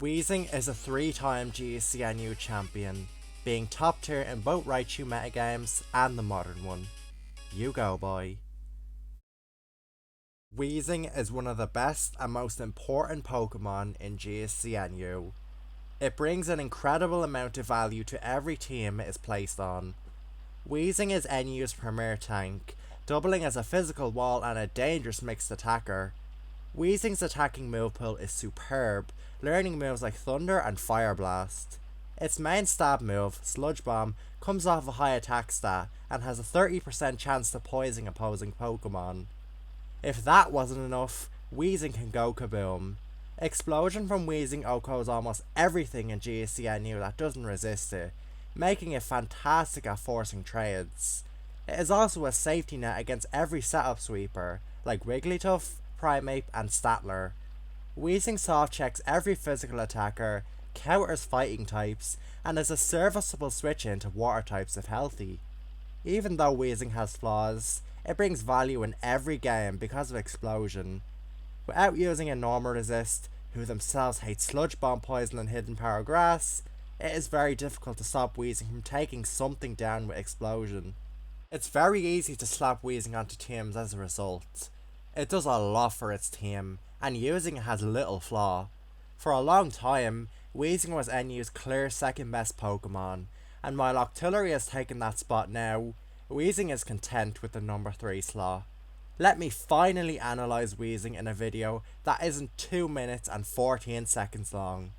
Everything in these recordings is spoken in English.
Weezing is a 3-time GCNU champion, being top tier in both Raichu metagames and the modern one. You go, boy. Weezing is one of the best and most important Pokemon in GCNU. It brings an incredible amount of value to every team it is placed on. Weezing is NU's premier tank, doubling as a physical wall and a dangerous mixed attacker. Weezing's attacking move pool is superb, learning moves like Thunder and Fire Blast. Its main stab move, Sludge Bomb, comes off a high attack stat and has a 30% chance to poison opposing Pokemon. If that wasn't enough, Weezing can go kaboom. Explosion from Weezing OHKOs almost everything in GCNU that doesn't resist it, making it fantastic at forcing trades. It is also a safety net against every setup sweeper, like Wigglytuff, Primeape, and Statler. Weezing soft checks every physical attacker, counters fighting types, and is a serviceable switch in to water types if healthy. Even though Weezing has flaws, it brings value in every game because of Explosion. Without using a normal resist, who themselves hate Sludge Bomb, Poison, and Hidden Power Grass, it is very difficult to stop Weezing from taking something down with Explosion. It's very easy to slap Weezing onto teams as a result. It does a lot for its team, and using it has little flaw. For a long time, Weezing was NU's clear second best Pokemon, and while Octillery has taken that spot now, Weezing is content with the number 3 slot. Let me finally analyse Weezing in a video that isn't 2 minutes and 14 seconds long,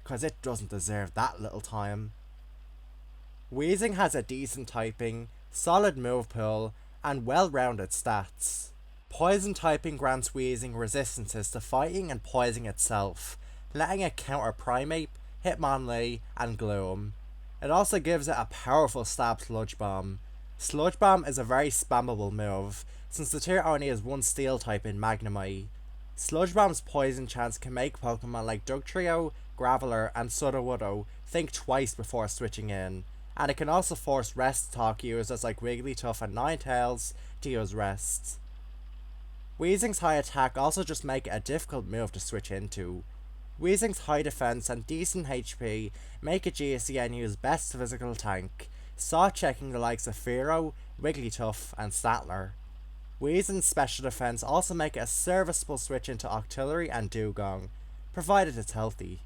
cause it doesn't deserve that little time. Weezing has a decent typing, solid move pool, and well-rounded stats. Poison typing grants Weezing resistances to fighting and poisoning itself, letting it counter Primeape, Hitmonlee, and Gloom. It also gives it a powerful stab Sludge Bomb. Sludge Bomb is a very spammable move, since the tier only has one steel type in Magnemite. Sludge Bomb's poison chance can make Pokemon like Dugtrio, Graveler, and Sudowoodo think twice before switching in, and it can also force rest talk users like Wigglytuff and Ninetales to use rest. Weezing's high attack also just make it a difficult move to switch into. Weezing's high defense and decent HP make it GCNU's best physical tank, checking the likes of Fearow, Wigglytuff, and Statler. Weezing's special defense also make it a serviceable switch into Octillery and Dugong, provided it's healthy.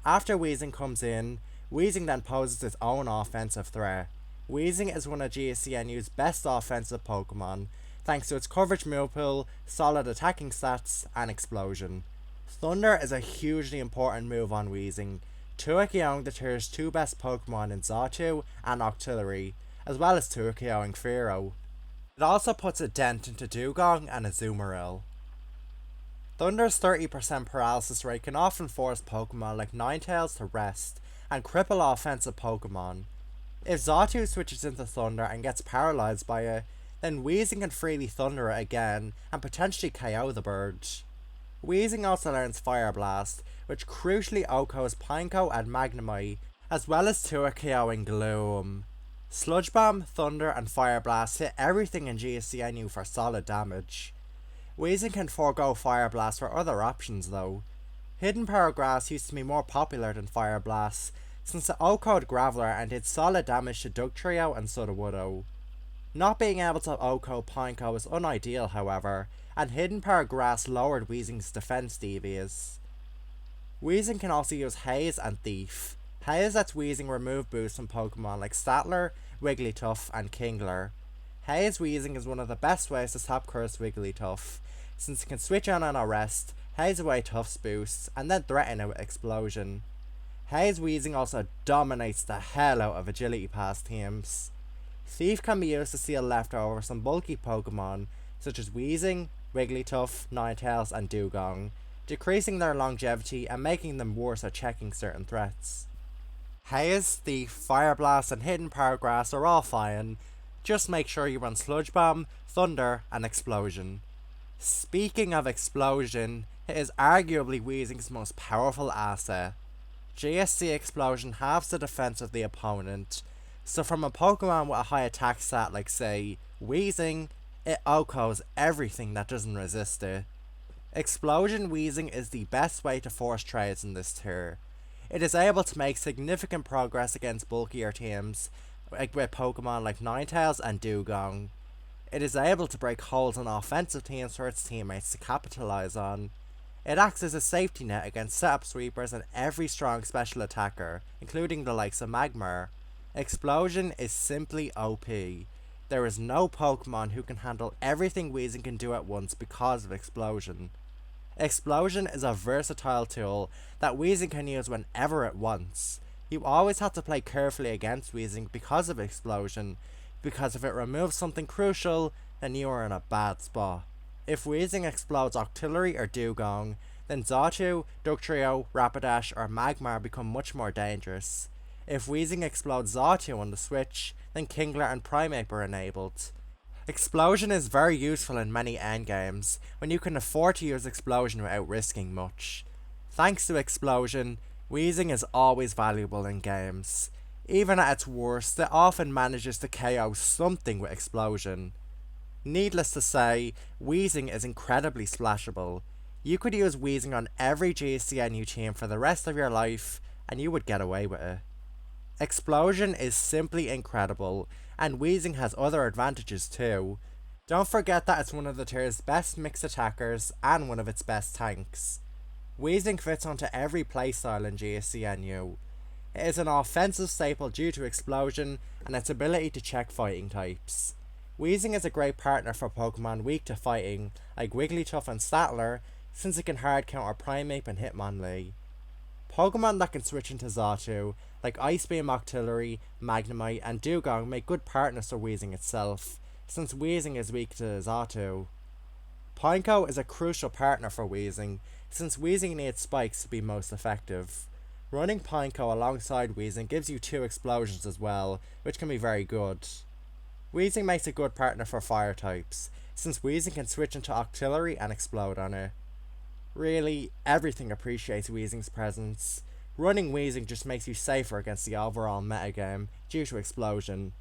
After Weezing comes in, Weezing then poses its own offensive threat. Weezing is one of GCNU's best offensive Pokemon, thanks to its coverage move pool, solid attacking stats, and explosion. Thunder is a hugely important move on Weezing, Tuakeong the tier's 2 best Pokemon in Xatu and Octillery, as well as Tuakeong Fearow. It also puts a dent into Dugong and Azumarill. Thunder's 30% paralysis rate can often force Pokemon like Ninetales to rest, and cripple offensive Pokemon. If Xatu switches into Thunder and gets paralyzed by it, then Weezing can freely Thunder it again and potentially KO the bird. Weezing also learns Fire Blast, which crucially OHKOs Pineco and Magnemite, as well as Tuakeong Gloom. Sludge Bomb, Thunder, and Fire Blast hit everything in GCNU for solid damage. Weezing can forego Fire Blast for other options though. Hidden Power Grass used to be more popular than Fire Blast, since it OHKO'd Graveler and did solid damage to Dugtrio and Sudowoodo. Not being able to OHKO Pineco is unideal however, and Hidden Power Grass lowered Weezing's defense DBs. Weezing can also use Haze and Thief. Haze lets Weezing remove boosts from Pokemon like Statler, Wigglytuff, and Kingler. Haze Weezing is one of the best ways to stop Curse Wigglytuff, since it can switch on a rest, haze away Tuff's boosts, and then threaten it with Explosion. Haze Weezing also dominates the hell out of Agility Pass teams. Thief can be used to steal leftover some bulky Pokemon, such as Weezing, Wigglytuff, Ninetales, and Dugong, decreasing their longevity and making them worse at checking certain threats. Haze, Thief, Fire Blast, and Hidden Power Grass are all fine, just make sure you run Sludge Bomb, Thunder, and Explosion. Speaking of Explosion, it is arguably Weezing's most powerful asset. GSC Explosion halves the defense of the opponent, so from a Pokemon with a high attack stat like say, Weezing, it OHKOs everything that doesn't resist it. Explosion Weezing is the best way to force trades in this tier. It is able to make significant progress against bulkier teams, like with Pokemon like Ninetales and Dugong. It is able to break holes in offensive teams for its teammates to capitalize on. It acts as a safety net against setup sweepers and every strong special attacker, including the likes of Magmar. Explosion is simply OP. There is no Pokemon who can handle everything Weezing can do at once because of Explosion. Explosion is a versatile tool that Weezing can use whenever it wants. You always have to play carefully against Weezing because of Explosion, because if it removes something crucial, then you are in a bad spot. If Weezing explodes Octillery or Dugong, then Xatu, Dugtrio, Rapidash or Magmar become much more dangerous. If Weezing explodes Xatu on the Switch, then Kingler and Primeape are enabled. Explosion is very useful in many endgames, when you can afford to use Explosion without risking much. Thanks to Explosion, Weezing is always valuable in games. Even at its worst, it often manages to KO something with Explosion. Needless to say, Weezing is incredibly splashable. You could use Weezing on every GCNU team for the rest of your life, and you would get away with it. Explosion is simply incredible, and Weezing has other advantages too. Don't forget that it's one of the tier's best mixed attackers and one of its best tanks. Weezing fits onto every playstyle in GSCNU. It is an offensive staple due to Explosion and its ability to check fighting types. Weezing is a great partner for Pokemon weak to fighting, like Wigglytuff and Statler, since it can hard counter Primeape and Hitmonlee. Pokemon that can switch into Xatu, like Ice Beam Octillery, Magnemite, and Dugong make good partners for Weezing itself, since Weezing is weak to Xatu. Pineco is a crucial partner for Weezing, since Weezing needs spikes to be most effective. Running Pineco alongside Weezing gives you 2 explosions as well, which can be very good. Weezing makes a good partner for fire types, since Weezing can switch into Octillery and explode on it. Really, everything appreciates Weezing's presence. Running Weezing just makes you safer against the overall metagame due to Explosion.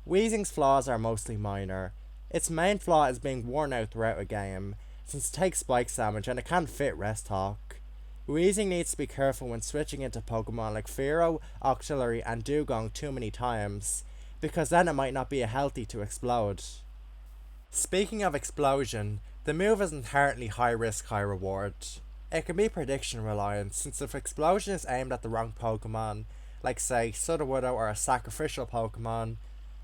Weezing's flaws are mostly minor. Its main flaw is being worn out throughout a game, since it takes spikes damage and it can't fit Rest Talk. Weezing needs to be careful when switching into Pokemon like Fearow, Octillery and Dugong too many times, because then it might not be healthy to explode. Speaking of Explosion, the move is inherently high risk, high reward. It can be prediction reliant, since if Explosion is aimed at the wrong Pokemon, like say Sudowoodo or a sacrificial Pokemon,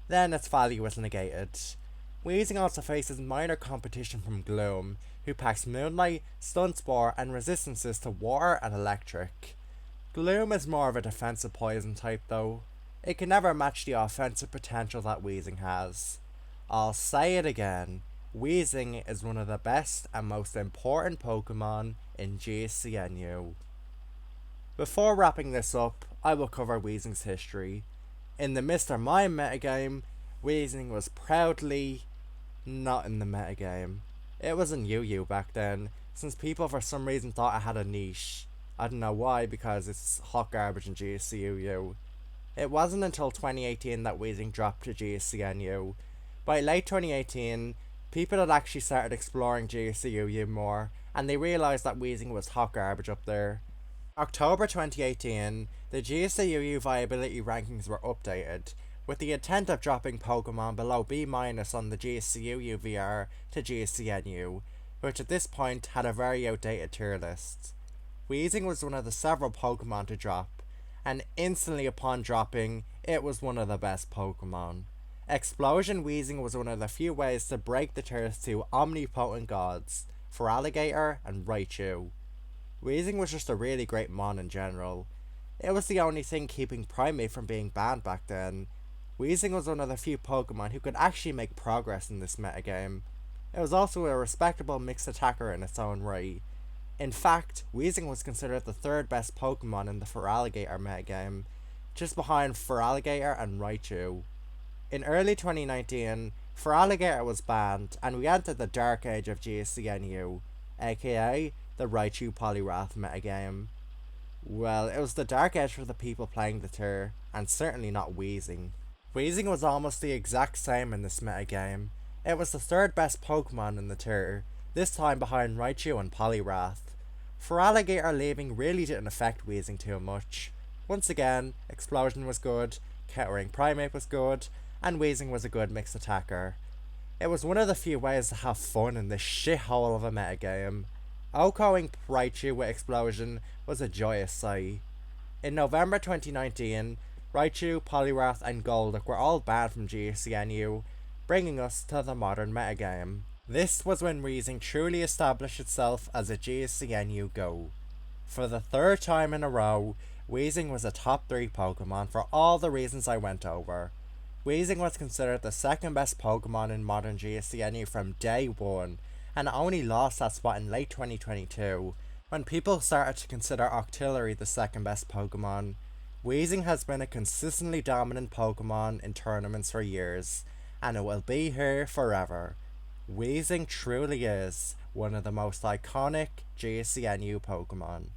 then its value is negated. Weezing also faces minor competition from Gloom, who packs Moonlight, Stun Spore, and resistances to Water and Electric. Gloom is more of a defensive poison type though. It can never match the offensive potential that Weezing has. I'll say it again, Weezing is one of the best and most important Pokemon in GSCNU. Before wrapping this up, I will cover Weezing's history. In the Mr. Mime metagame, Weezing was proudly not in the metagame. It was in UU back then, since people for some reason thought it had a niche. I don't know why, because it's hot garbage in GSCUU. It wasn't until 2018 that Weezing dropped to GSCNU. By late 2018, people had actually started exploring GSCUU more, and they realised that Weezing was hot garbage up there. October 2018, the GSCUU viability rankings were updated, with the intent of dropping Pokemon below B- on the GSCUU VR to GSCNU, which at this point had a very outdated tier list. Weezing was one of the several Pokemon to drop, and instantly upon dropping, it was one of the best Pokemon. Explosion Weezing was one of the few ways to break the tiers to omnipotent gods, Feraligatr and Raichu. Weezing was just a really great mon in general. It was the only thing keeping Primeape from being banned back then. Weezing was one of the few Pokemon who could actually make progress in this metagame. It was also a respectable mixed attacker in its own right. In fact, Weezing was considered the 3rd best Pokemon in the Feraligatr metagame, just behind Feraligatr and Raichu. In early 2019, Feraligatr was banned, and we entered the dark age of GSCNU, aka the Raichu Poliwrath metagame. Well, it was the dark age for the people playing the tier, and certainly not Weezing. Weezing was almost the exact same in this metagame. It was the 3rd best Pokemon in the tier, this time behind Raichu and Poliwrath. Feraligatr leaving really didn't affect Weezing too much. Once again, Explosion was good, countering Primate was good, and Weezing was a good mixed attacker. It was one of the few ways to have fun in this shithole of a metagame. OHKOing Raichu with Explosion was a joyous sight. In November 2019, Raichu, Poliwrath, and Golduck were all banned from GSCNU, bringing us to the modern metagame. This was when Weezing truly established itself as a GSCNU GO. For the third time in a row, Weezing was a top 3 Pokemon for all the reasons I went over. Weezing was considered the second best Pokemon in modern GSCNU from day one, and only lost that spot in late 2022, when people started to consider Octillery the second best Pokemon. Weezing has been a consistently dominant Pokemon in tournaments for years, and it will be here forever. Weezing truly is one of the most iconic GSCNU Pokemon.